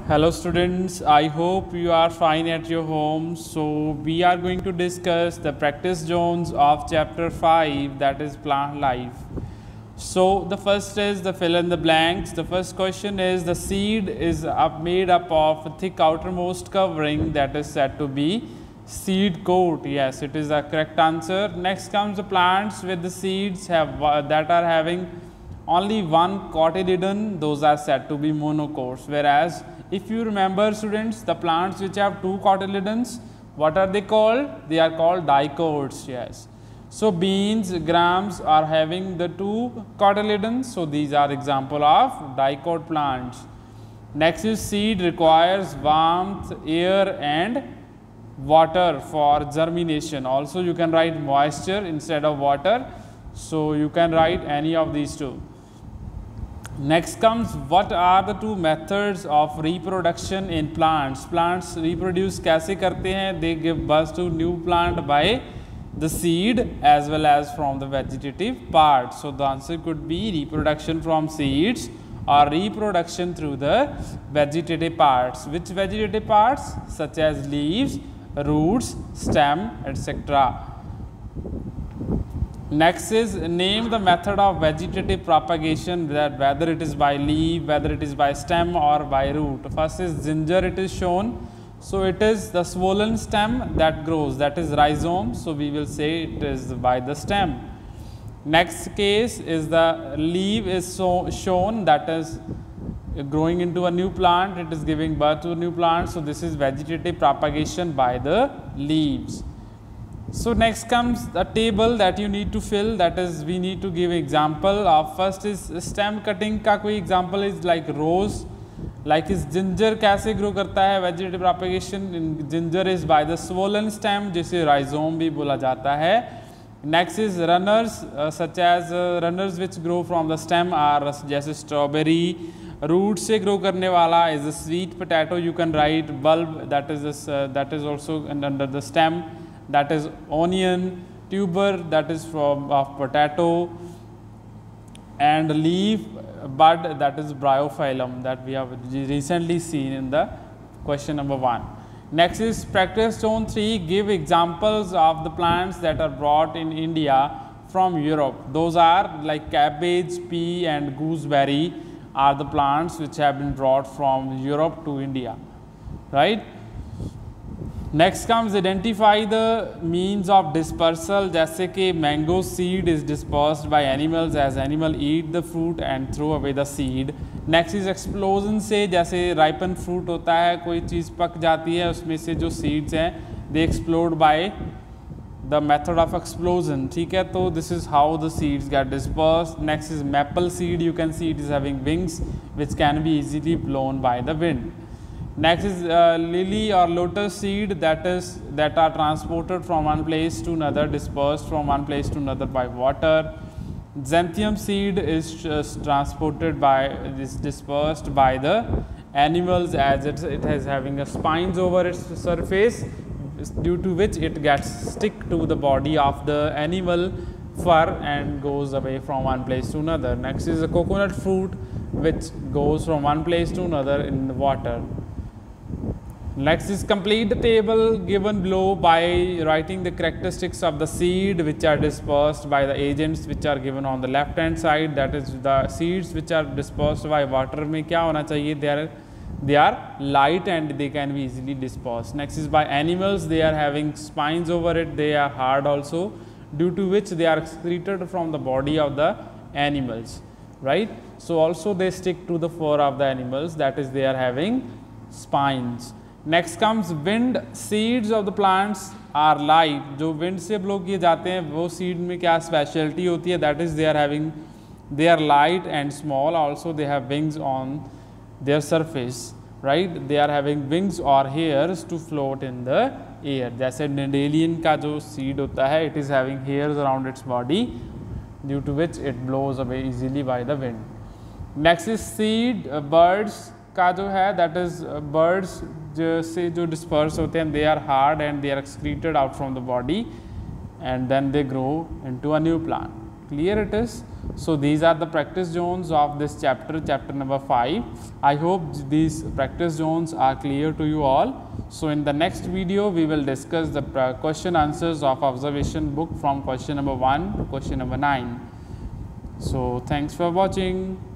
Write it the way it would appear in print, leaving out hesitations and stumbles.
Hello students, I hope you are fine at your home. So we are going to discuss the practice zones of chapter 5, that is plant life. So the first is the fill in the blanks. The first question is the seed is made up of a thick outermost covering that is said to be seed coat. Yes, it is the correct answer. Next comes the plants with the seeds that are having only one cotyledon, those are said to be monocots. Whereas if you remember students, the plants which have two cotyledons, what are they called? They are called dicots. Yes. So beans, grams are having the two cotyledons. So these are example of dicot plants. Next is seed requires warmth, air and water for germination. Also you can write moisture instead of water. So you can write any of these two. Next comes, what are the two methods of reproduction in plants? Plants reproduce कैसे करते हैं? They give birth to new plant by the seed as well as from the vegetative part. So the answer could be reproduction from seeds or reproduction through the vegetative parts. Which vegetative parts? Such as leaves, roots, stem, etc. Next is name the method of vegetative propagation, that whether it is by leaf, whether it is by stem or by root. First is ginger, it is shown. So it is the swollen stem that grows, that is rhizome. So we will say it is by the stem. Next case is the leaf is shown, that is growing into a new plant, it is giving birth to a new plant. So this is vegetative propagation by the leaves. So next comes the table that you need to fill, that is we need to give example of. First is stem cutting का कोई example is like rose, like is ginger कैसे grow करता है vegetative propagation. Ginger is by the swollen stem जिसे rhizome भी बोला जाता है. Next is runners such as runners which grow from the stem are जैसे strawberry. Root से grow करने वाला is a sweet potato, you can write bulb, that is also under the stem. That is onion, tuber, that is from potato, and leaf, bud, that is bryophyllum, that we have recently seen in the question number 1. Next is practice zone 3, give examples of the plants that are brought in India from Europe. Those are like cabbage, pea and gooseberry are the plants which have been brought from Europe to India, right? Next comes identify the means of dispersal, जैसे कि mango seed is dispersed by animals as animal eat the fruit and throw away the seed. Next is explosion से, जैसे ripen fruit होता है, कोई चीज़ पक जाती है उसमें से जो seeds हैं they explode by the method of explosion. ठीक है, तो this is how the seeds get dispersed. Next is maple seed, you can see it is having wings which can be easily blown by the wind. Next is lily or lotus seed that are transported from one place to another, dispersed from one place to another by water. Xanthium seed is dispersed by the animals as it is having a spines over its surface, due to which it gets stick to the body of the animal fur and goes away from one place to another. Next is a coconut fruit which goes from one place to another in the water. Next is complete the table given below by writing the characteristics of the seed which are dispersed by the agents which are given on the left hand side, that is the seeds which are dispersed by water में क्या होना चाहिए, they are light and they can be easily dispersed. Next is by animals, they are having spines over it, they are hard also, due to which they are excreted from the body of the animals, right? So also they stick to the fur of the animals, that is they are having spines. Next comes wind, seeds of the plants are light. जो wind से blow किए जाते हैं वो seed में क्या specialty होती है, that is they are light and small, also they have wings on their surface, right? They are having wings or hairs to float in the air. जैसे dandelion का जो seed होता है, it is having hairs around its body, due to which it blows away easily by the wind. Next is seed, birds का जो है, that is birds से जो disperse होते हैं, they are hard and they are excreted out from the body and then they grow into a new plant. Clear it is? So these are the practice zones of this chapter, chapter number 5. I hope these practice zones are clear to you all. So in the next video, we will discuss the question answers of observation book from question number 1 to question number 9. So thanks for watching.